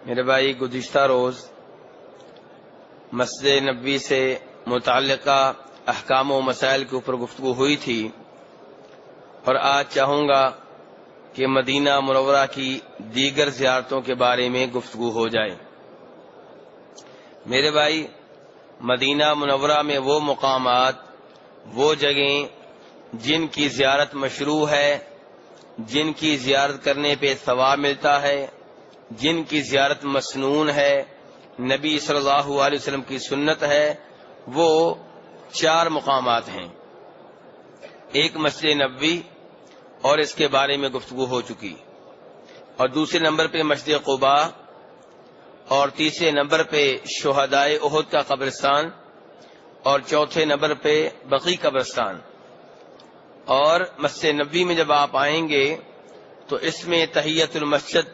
میرے بھائی، گزشتہ روز مسجد نبوی سے متعلقہ احکام و مسائل کے اوپر گفتگو ہوئی تھی، اور آج چاہوں گا کہ مدینہ منورہ کی دیگر زیارتوں کے بارے میں گفتگو ہو جائے۔ میرے بھائی، مدینہ منورہ میں وہ مقامات، وہ جگہیں جن کی زیارت مشروع ہے، جن کی زیارت کرنے پہ ثواب ملتا ہے، جن کی زیارت مسنون ہے، نبی صلی اللہ علیہ وسلم کی سنت ہے، وہ 4 مقامات ہیں۔ ایک مسجد نبوی اور اس کے بارے میں گفتگو ہو چکی، اور دوسرے نمبر پہ مسجد قباء، اور تیسرے نمبر پہ شہدائے احد کا قبرستان، اور چوتھے نمبر پہ بقیع قبرستان۔ اور مسجد نبوی میں جب آپ آئیں گے تو اس میں تحیت المسجد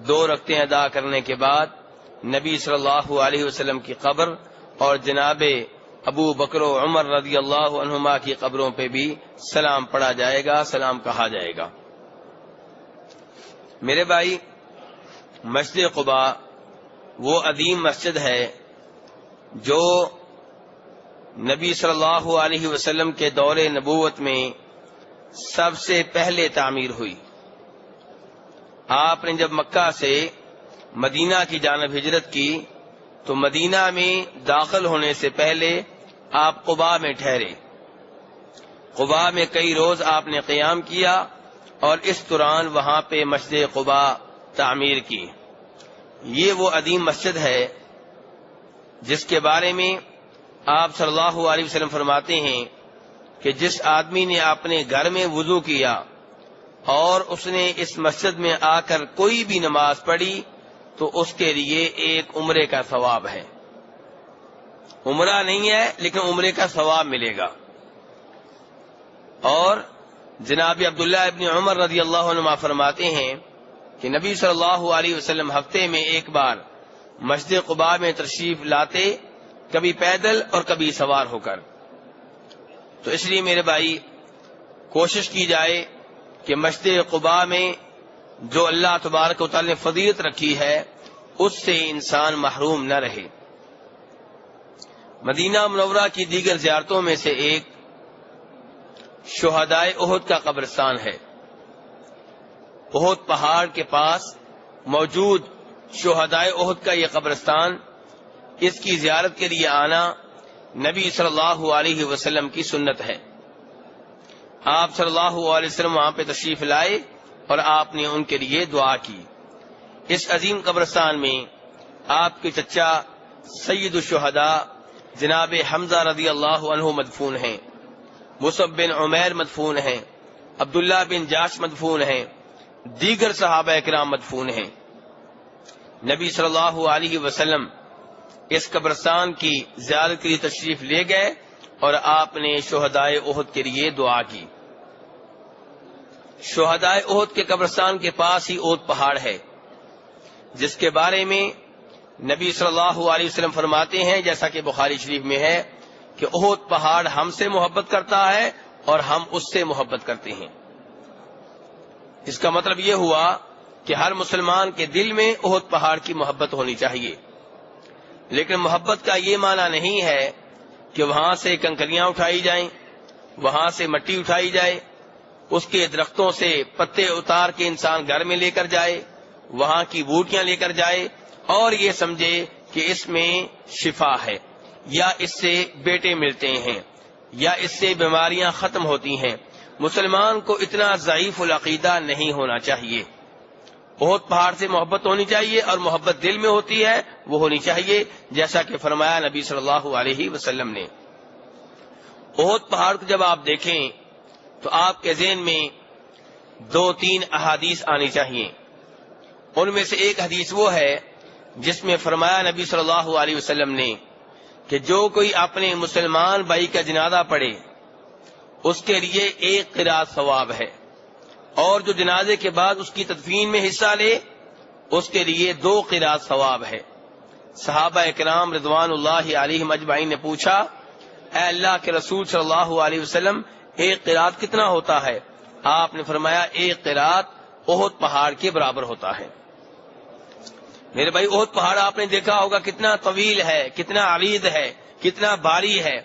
2 رکعتیں ادا کرنے کے بعد نبی صلی اللہ علیہ وسلم کی قبر اور جناب ابو بکر و عمر رضی اللہ عنہما کی قبروں پہ بھی سلام پڑھا جائے گا، سلام کہا جائے گا۔ میرے بھائی، مسجد قباء وہ عظیم مسجد ہے جو نبی صلی اللہ علیہ وسلم کے دور نبوت میں سب سے پہلے تعمیر ہوئی۔ آپ نے جب مکہ سے مدینہ کی جانب ہجرت کی تو مدینہ میں داخل ہونے سے پہلے آپ قباء میں ٹھہرے۔ قباء میں کئی روز آپ نے قیام کیا اور اس دوران وہاں پہ مسجد قباء تعمیر کی۔ یہ وہ عظیم مسجد ہے جس کے بارے میں آپ صلی اللہ علیہ وسلم فرماتے ہیں کہ جس آدمی نے اپنے گھر میں وضو کیا اور اس نے اس مسجد میں آ کر کوئی بھی نماز پڑھی تو اس کے لیے ایک عمرے کا ثواب ہے۔ عمرہ نہیں ہے لیکن عمرے کا ثواب ملے گا۔ اور جناب عبداللہ ابن عمر رضی اللہ عنہ فرماتے ہیں کہ نبی صلی اللہ علیہ وسلم ہفتے میں ایک بار مسجد قباء میں تشریف لاتے، کبھی پیدل اور کبھی سوار ہو کر۔ تو اس لیے میرے بھائی، کوشش کی جائے کہ مسجد قباء میں جو اللہ تبارک و تعالی نے فضیلت رکھی ہے اس سے انسان محروم نہ رہے۔ مدینہ منورہ کی دیگر زیارتوں میں سے ایک شہدائے احد کا قبرستان ہے۔ احد پہاڑ کے پاس موجود شہدائے احد کا یہ قبرستان، اس کی زیارت کے لیے آنا نبی صلی اللہ علیہ وسلم کی سنت ہے۔ آپ صلی اللہ علیہ وسلم وہاں پہ تشریف لائے اور آپ نے ان کے لیے دعا کی۔ اس عظیم قبرستان میں آپ کے چچا سید الشہداء جناب حمزہ رضی اللہ عنہ مدفون ہیں، مصعب بن عمیر مدفون ہیں، عبداللہ بن جاش مدفون ہیں، دیگر صحابہ کرام مدفون ہیں۔ نبی صلی اللہ علیہ وسلم اس قبرستان کی زیارت کے لیے تشریف لے گئے اور آپ نے شہدائے احد کے لیے دعا کی۔ شہدائے احد کے قبرستان کے پاس ہی احد پہاڑ ہے، جس کے بارے میں نبی صلی اللہ علیہ وسلم فرماتے ہیں، جیسا کہ بخاری شریف میں ہے، کہ احد پہاڑ ہم سے محبت کرتا ہے اور ہم اس سے محبت کرتے ہیں۔ اس کا مطلب یہ ہوا کہ ہر مسلمان کے دل میں احد پہاڑ کی محبت ہونی چاہیے، لیکن محبت کا یہ معنی نہیں ہے کہ وہاں سے کنکریاں اٹھائی جائیں، وہاں سے مٹی اٹھائی جائے، اس کے درختوں سے پتے اتار کے انسان گھر میں لے کر جائے، وہاں کی بوٹیاں لے کر جائے اور یہ سمجھے کہ اس میں شفا ہے، یا اس سے بیٹے ملتے ہیں، یا اس سے بیماریاں ختم ہوتی ہیں۔ مسلمان کو اتنا ضعیف العقیدہ نہیں ہونا چاہیے۔ احد پہاڑ سے محبت ہونی چاہیے، اور محبت دل میں ہوتی ہے وہ ہونی چاہیے، جیسا کہ فرمایا نبی صلی اللہ علیہ وسلم نے۔ احد پہاڑ کو جب آپ دیکھیں تو آپ کے ذہن میں 2-3 احادیث آنی چاہیے۔ ان میں سے ایک حدیث وہ ہے جس میں فرمایا نبی صلی اللہ علیہ وسلم نے کہ جو کوئی اپنے مسلمان بھائی کا جنازہ پڑھے اس کے لیے 1 قرات ثواب ہے، اور جو جنازے کے بعد اس کی تدفین میں حصہ لے اس کے لیے 2 قرات ثواب ہے۔ صحابہ کرام رضوان اللہ علیہم اجمعین نے پوچھا، اے اللہ کے رسول صلی اللہ علیہ وسلم، 1 قرات کتنا ہوتا ہے؟ آپ نے فرمایا 1 قرات احد پہاڑ کے برابر ہوتا ہے۔ میرے بھائی احد پہاڑ آپ نے دیکھا ہوگا کتنا طویل ہے، کتنا عریض ہے، کتنا بھاری ہے.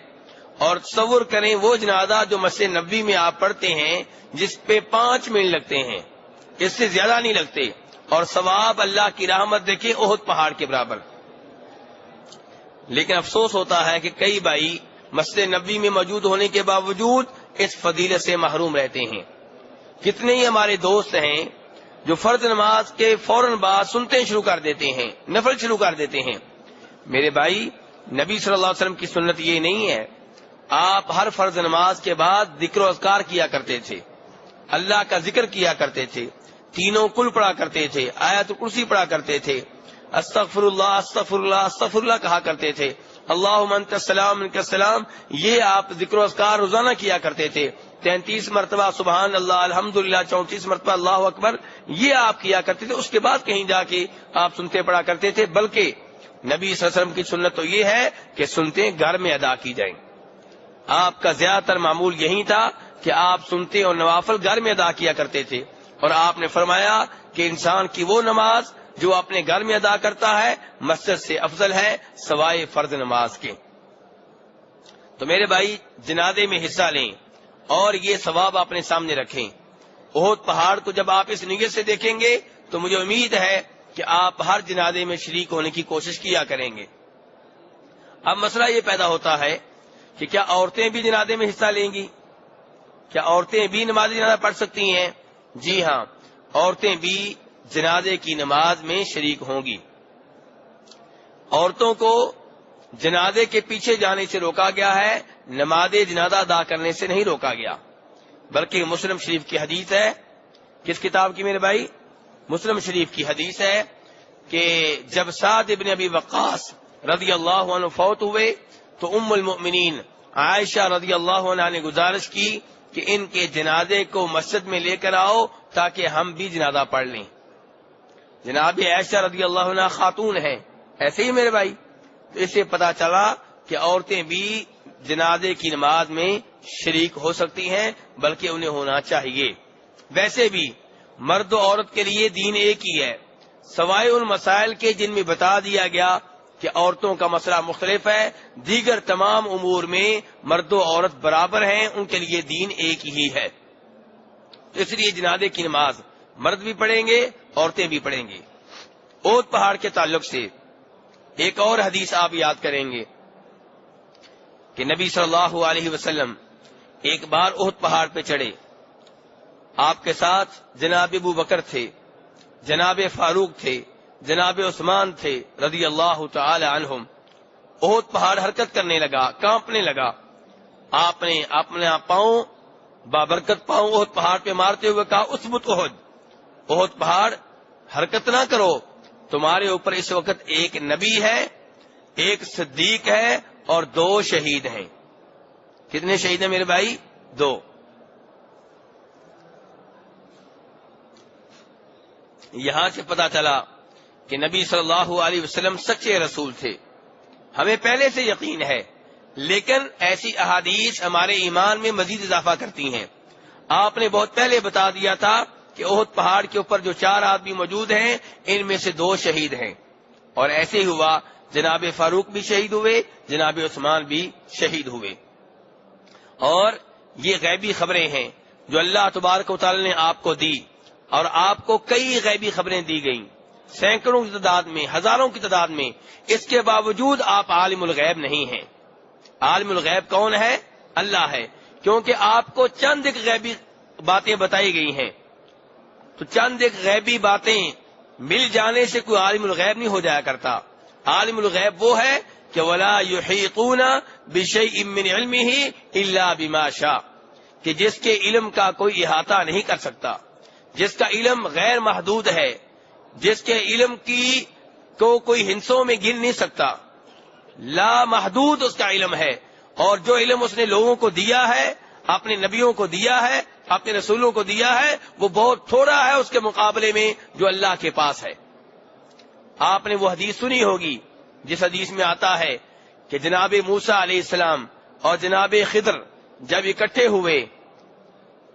اور تصور کریں وہ جنازہ جو مسجد نبوی میں آپ پڑھتے ہیں جس پہ 5 منٹ لگتے ہیں، اس سے زیادہ نہیں لگتے، اور ثواب اللہ کی رحمت دیکھیں احد پہاڑ کے برابر. لیکن افسوس ہوتا ہے کہ کئی بھائی مسجد نبوی میں موجود ہونے کے باوجود اس فضیلت سے محروم رہتے ہیں. کتنے ہی ہمارے دوست ہیں جو فرض نماز کے فوراً بعد سنتے شروع کر دیتے ہیں، نفل شروع کر دیتے ہیں. میرے بھائی نبی صلی اللہ علیہ وسلم کی سنت یہ نہیں ہے. آپ ہر فرض نماز کے بعد ذکر و اذکار کیا کرتے تھے، اللہ کا ذکر کیا کرتے تھے، تینوں کل پڑھا کرتے تھے، آیت کرسی پڑھا کرتے تھے، استغفر اللہ استغفر اللہ استغفر اللہ کہا کرتے تھے، اللہم انت السلام منک السلام، یہ آپ ذکر و اذکار روزانہ کیا کرتے تھے. 33 مرتبہ سبحان اللہ الحمدللہ، 34 مرتبہ اللہ اکبر، یہ آپ کیا کرتے تھے. اس کے بعد کہیں جا کے آپ سنتے پڑھا کرتے تھے. بلکہ نبی صلی اللہ علیہ وسلم کی سنت تو یہ ہے کہ سنتے گھر میں ادا کی جائیں. آپ کا زیادہ تر معمول یہی تھا کہ آپ سنتے اور نوافل گھر میں ادا کیا کرتے تھے. اور آپ نے فرمایا کہ انسان کی وہ نماز جو اپنے گھر میں ادا کرتا ہے مسجد سے افضل ہے سوائے فرض نماز کے. تو میرے بھائی جنازے میں حصہ لیں اور یہ ثواب اپنے سامنے رکھیں. احد پہاڑ کو جب آپ اس نیت سے دیکھیں گے تو مجھے امید ہے کہ آپ ہر جنازے میں شریک ہونے کی کوشش کیا کریں گے. اب مسئلہ یہ پیدا ہوتا ہے کہ کیا عورتیں بھی جنازے میں حصہ لیں گی؟ کیا عورتیں بھی نماز جنازہ پڑھ سکتی ہیں؟ جی ہاں، عورتیں بھی جنازے کی نماز میں شریک ہوں گی. عورتوں کو جنازے کے پیچھے جانے سے روکا گیا ہے، نماز جنازہ ادا کرنے سے نہیں روکا گیا. بلکہ مسلم شریف کی حدیث ہے. کس کتاب کی میرے بھائی؟ مسلم شریف کی حدیث ہے کہ جب سعد ابن ابی وقاص رضی اللہ عنہ فوت ہوئے تو ام المؤمنین عائشہ رضی اللہ عنہ نے گزارش کی کہ ان کے جنازے کو مسجد میں لے کر آؤ تاکہ ہم بھی جنازہ پڑھ لیں. جناب عائشہ رضی اللہ عنہ خاتون ہیں، ایسے ہی میرے بھائی. تو اس سے پتا چلا کہ عورتیں بھی جنازے کی نماز میں شریک ہو سکتی ہیں، بلکہ انہیں ہونا چاہیے. ویسے بھی مرد و عورت کے لیے دین ایک ہی ہے، سوائے ان مسائل کے جن میں بتا دیا گیا کہ عورتوں کا مسئلہ مختلف ہے. دیگر تمام امور میں مرد و عورت برابر ہیں، ان کے لیے دین ایک ہی ہے. اس لیے جنازے کی نماز مرد بھی پڑھیں گے، عورتیں بھی پڑھیں گے. احد پہاڑ کے تعلق سے ایک اور حدیث آپ یاد کریں گے کہ نبی صلی اللہ علیہ وسلم ایک بار احد پہاڑ پہ چڑھے. آپ کے ساتھ جناب ابو بکر تھے، جناب فاروق تھے، جناب عثمان تھے رضی اللہ تعالی عنہم. احد پہاڑ حرکت کرنے لگا، کانپنے لگا. آپ نے اپنے پاؤں بابرکت پاؤں احد پہاڑ پہ مارتے ہوئے کہا اثبت احد، احد پہاڑ حرکت نہ کرو، تمہارے اوپر اس وقت ایک نبی ہے، ایک صدیق ہے اور 2 شہید ہیں. کتنے شہید ہیں میرے بھائی؟ 2. یہاں سے پتا چلا کہ نبی صلی اللہ علیہ وسلم سچے رسول تھے، ہمیں پہلے سے یقین ہے. لیکن ایسی احادیث ہمارے ایمان میں مزید اضافہ کرتی ہیں. آپ نے بہت پہلے بتا دیا تھا کہ احد پہاڑ کے اوپر جو 4 آدمی موجود ہیں ان میں سے 2 شہید ہیں. اور ایسے ہی ہوا، جناب فاروق بھی شہید ہوئے، جناب عثمان بھی شہید ہوئے. اور یہ غیبی خبریں ہیں جو اللہ تبارک و تعالی نے آپ کو دی، اور آپ کو کئی غیبی خبریں دی گئیں، سینکڑوں کی تعداد میں، ہزاروں کی تعداد میں. اس کے باوجود آپ عالم الغیب نہیں ہیں. عالم الغیب کون ہے؟ اللہ ہے. کیونکہ آپ کو چند ایک غیبی باتیں بتائی گئی ہیں، تو چند ایک غیبی باتیں مل جانے سے کوئی عالم الغیب نہیں ہو جایا کرتا. عالم الغیب وہ ہے کہ وَلَا يُحِيطُونَ بِشَيْءٍ مِّنْ عِلْمِهِ إِلَّا بِمَا شَاءَ، کہ جس کے علم کا کوئی احاطہ نہیں کر سکتا، جس کا علم غیر محدود ہے، جس کے علم کی کو کوئی ہندسوں میں گن نہیں سکتا، لا محدود اس کا علم ہے. اور جو علم اس نے لوگوں کو دیا ہے، اپنے نبیوں کو دیا ہے، اپنے رسولوں کو دیا ہے، وہ بہت تھوڑا ہے اس کے مقابلے میں جو اللہ کے پاس ہے. آپ نے وہ حدیث سنی ہوگی جس حدیث میں آتا ہے کہ جناب موسیٰ علیہ السلام اور جناب خضر جب اکٹھے ہوئے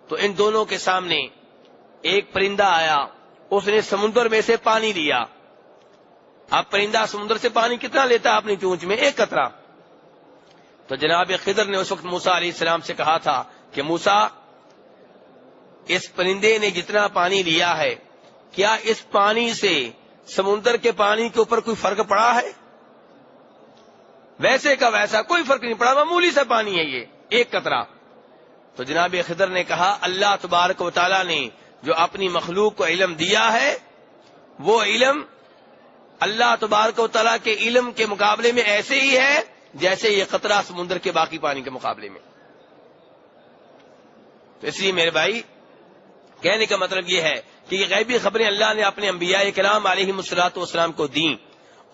تو ان دونوں کے سامنے ایک پرندہ آیا، اس نے سمندر میں سے پانی لیا، اب پرندہ سمندر سے پانی کتنا لیتا ہے اپنی چونچ میں؟ ایک قطرہ. تو جناب خضر نے اس وقت موسیٰ علیہ السلام سے کہا تھا کہ موسیٰ، اس پرندے نے جتنا پانی لیا ہے، کیا اس پانی سے سمندر کے پانی کے اوپر کوئی فرق پڑا ہے؟ ویسے کا ویسا کوئی فرق نہیں پڑا، معمولی سا پانی ہے یہ، ایک قطرہ. تو جناب خضر نے کہا اللہ تبارک و تعالیٰ نے جو اپنی مخلوق کو علم دیا ہے، وہ علم اللہ تبارک و تعالیٰ کے علم کے مقابلے میں ایسے ہی ہے جیسے یہ قطرہ سمندر کے باقی پانی کے مقابلے میں. تو اس لیے میرے بھائی کہنے کا مطلب یہ ہے کہ یہ غیبی خبریں اللہ نے اپنے انبیاء کرام علیہ الصلوۃ والسلام کو دیں،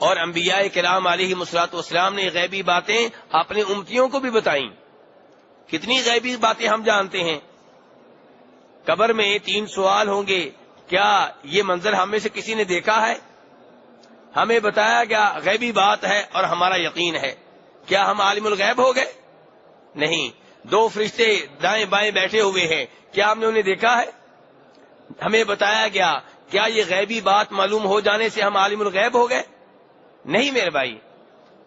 اور انبیاء کرام علیہ الصلوۃ والسلام نے غیبی باتیں اپنے امتیوں کو بھی بتائیں. کتنی غیبی باتیں ہم جانتے ہیں. قبر میں 3 سوال ہوں گے، کیا یہ منظر ہم میں سے کسی نے دیکھا ہے؟ ہمیں بتایا گیا غیبی بات ہے اور ہمارا یقین ہے. کیا ہم عالم الغیب ہو گئے؟ نہیں. 2 فرشتے دائیں بائیں بیٹھے ہوئے ہیں، کیا ہم نے انہیں دیکھا ہے؟ ہمیں بتایا گیا، کیا یہ غیبی بات معلوم ہو جانے سے ہم عالم الغیب ہو گئے؟ نہیں میرے بھائی.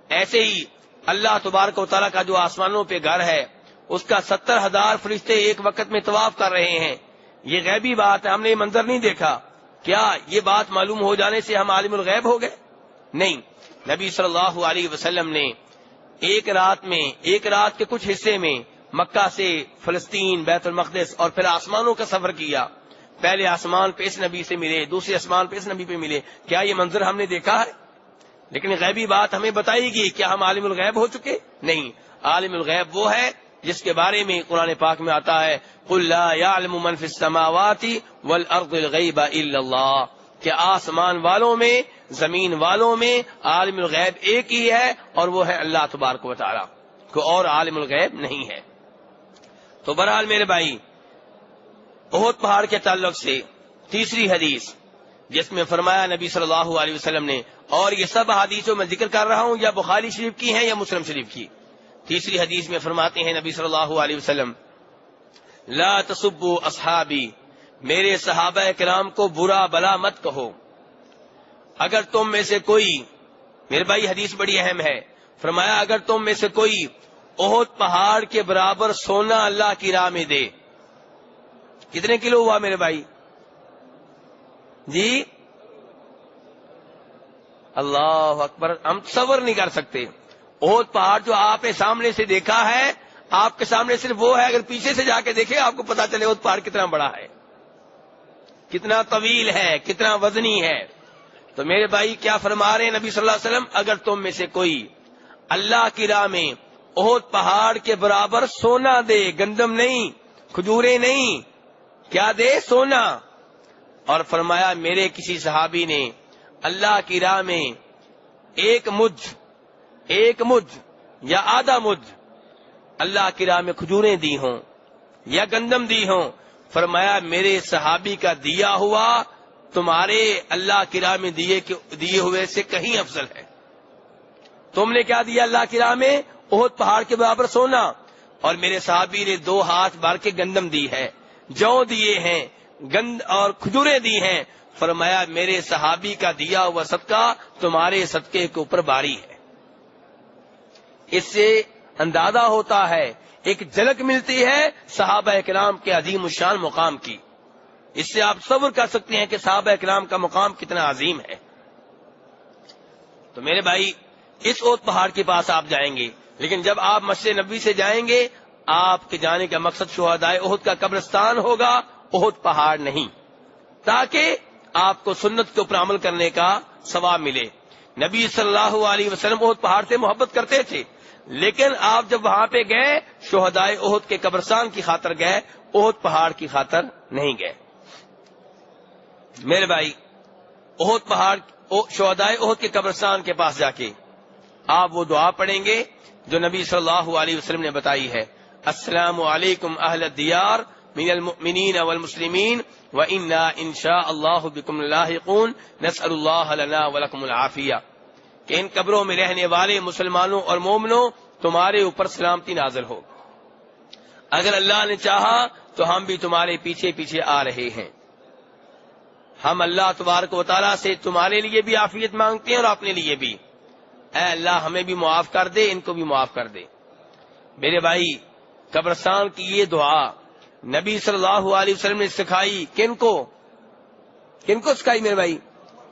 ایسے ہی اللہ تبارک و تعالیٰ کا جو آسمانوں پہ گھر ہے، اس کا 70,000 فرشتے ایک وقت میں طواف کر رہے ہیں. یہ غیبی بات ہے، ہم نے یہ منظر نہیں دیکھا. کیا یہ بات معلوم ہو جانے سے ہم عالم الغیب ہو گئے؟ نہیں. نبی صلی اللہ علیہ وسلم نے ایک رات کے کچھ حصے میں مکہ سے فلسطین، بیت المقدس اور پھر آسمانوں کا سفر کیا. پہلے آسمان پہ اس نبی سے ملے، دوسرے آسمان پہ اس نبی پہ ملے. کیا یہ منظر ہم نے دیکھا ہے؟ لیکن غیبی بات ہمیں بتائی گی. کیا ہم عالم الغیب ہو چکے؟ نہیں. عالم الغیب وہ ہے جس کے بارے میں قرآن پاک میں آتا ہے قُلْ لَا يَعْلَمُ مَنْ فِي السَّمَاوَاتِ وَالْأَرْضِ الْغَيْبَ إِلَّا اللَّهُ، کہ آسمان والوں میں، زمین والوں میں عالم الغیب ایک ہی ہے، اور وہ ہے اللہ تبارک و تعالی، کوئی اور عالم الغیب نہیں ہے. تو بہرحال میرے بھائی، احد پہاڑ کے تعلق سے تیسری حدیث جس میں فرمایا نبی صلی اللہ علیہ وسلم نے، اور یہ سب حدیثوں میں ذکر کر رہا ہوں یا بخاری شریف کی ہیں یا مسلم شریف کی. تیسری حدیث میں فرماتے ہیں نبی صلی اللہ علیہ وسلم، لا تسبوا اصحابی، میرے صحابہ کرام کو برا بلا مت کہو. اگر تم میں سے کوئی، میرے بھائی حدیث بڑی اہم ہے، فرمایا اگر تم میں سے کوئی احد پہاڑ کے برابر سونا اللہ کی راہ میں دے. کتنے کلو ہوا میرے بھائی؟ جی اللہ اکبر، ہم تصور نہیں کر سکتے. احد پہاڑ جو آپ نے سامنے سے دیکھا ہے، آپ کے سامنے صرف وہ ہے، اگر پیچھے سے جا کے دیکھیں آپ کو پتا چلے احد پہاڑ کتنا بڑا ہے، کتنا طویل ہے، کتنا وزنی ہے. تو میرے بھائی کیا فرما رہے ہیں نبی صلی اللہ علیہ وسلم، اگر تم میں سے کوئی اللہ کی راہ میں احد پہاڑ کے برابر سونا دے، گندم نہیں، کھجوریں نہیں، کیا دے؟ سونا. اور فرمایا میرے کسی صحابی نے اللہ کی راہ میں ایک مجھ یا آدھا مجھ اللہ کی راہ میں کھجوریں دی ہوں یا گندم دی ہوں، فرمایا میرے صحابی کا دیا ہوا تمہارے اللہ کی راہ میں دیے ہوئے سے کہیں افضل ہے. تم نے کیا دیا اللہ کی راہ میں؟ احد پہاڑ کے برابر سونا، اور میرے صحابی نے 2 ہاتھ بھر کے گندم دی ہے، جو دیے ہیں، گند اور کھجوریں دی ہیں. فرمایا میرے صحابی کا دیا ہوا صدقہ تمہارے صدقے کے اوپر باری ہے. اس سے اندازہ ہوتا ہے، ایک جھلک ملتی ہے صحابہ کرام کے عظیم الشان مقام کی. اس سے آپ تصور کر سکتے ہیں کہ صحابہ کرام کا مقام کتنا عظیم ہے. تو میرے بھائی اس احد پہاڑ کے پاس آپ جائیں گے، لیکن جب آپ مسجد نبوی سے جائیں گے، آپ کے جانے کا مقصد شہدائے احد کا قبرستان ہوگا، احد پہاڑ نہیں، تاکہ آپ کو سنت کے اوپر عمل کرنے کا ثواب ملے. نبی صلی اللہ علیہ وسلم احد پہاڑ سے محبت کرتے تھے، لیکن آپ جب وہاں پہ گئے شہدائے احد کے قبرستان کی خاطر گئے، احد پہاڑ کی خاطر نہیں گئے. میرے بھائی احد پہاڑ، شہدائے احد کے قبرستان کے پاس جا کے آپ وہ دعا پڑھیں گے جو نبی صلی اللہ علیہ وسلم نے بتائی ہے، السلام علیکم اہل الدیار من المؤمنین والمسلمین وإنا ان شاء اللہ بکم لاحقون نسأل اللہ لنا ولکم العافیہ، کہ ان قبروں میں رہنے والے مسلمانوں اور مومنوں تمہارے اوپر سلامتی نازل ہو، اگر اللہ نے چاہا تو ہم بھی تمہارے پیچھے پیچھے آ رہے ہیں. ہم اللہ تبارک و تعالیٰ سے تمہارے لیے بھی عافیت مانگتے ہیں اور اپنے لیے بھی. اے اللہ ہمیں بھی معاف کر دے، ان کو بھی معاف کر دے. میرے بھائی، قبرستان کی یہ دعا نبی صلی اللہ علیہ وسلم نے سکھائی کن کو سکھائی میرے بھائی؟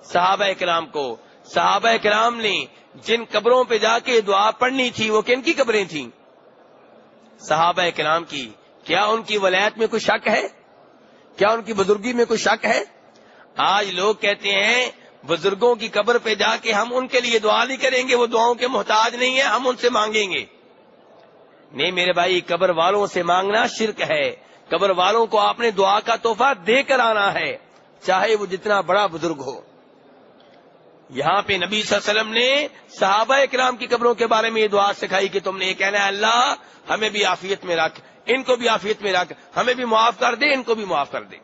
صحابہ کرام کو. صحابہ کرام نے جن قبروں پہ جا کے دعا پڑھنی تھی وہ کن کی قبریں تھیں؟ صحابہ کرام کی. کیا ان کی ولایت میں کوئی شک ہے؟ کیا ان کی بزرگی میں کوئی شک ہے؟ آج لوگ کہتے ہیں بزرگوں کی قبر پہ جا کے ہم ان کے لیے دعا نہیں کریں گے، وہ دعاؤں کے محتاج نہیں ہیں، ہم ان سے مانگیں گے. نہیں میرے بھائی، قبر والوں سے مانگنا شرک ہے. قبر والوں کو آپ نے دعا کا تحفہ دے کر آنا ہے، چاہے وہ جتنا بڑا بزرگ ہو. یہاں پہ نبی صلی اللہ علیہ وسلم نے صحابہ کرام کی قبروں کے بارے میں یہ دعا سکھائی کہ تم نے یہ کہنا ہے اللہ ہمیں بھی عافیت میں رکھ، ان کو بھی عافیت میں رکھ، ہمیں بھی معاف کر دے، ان کو بھی معاف کر دے.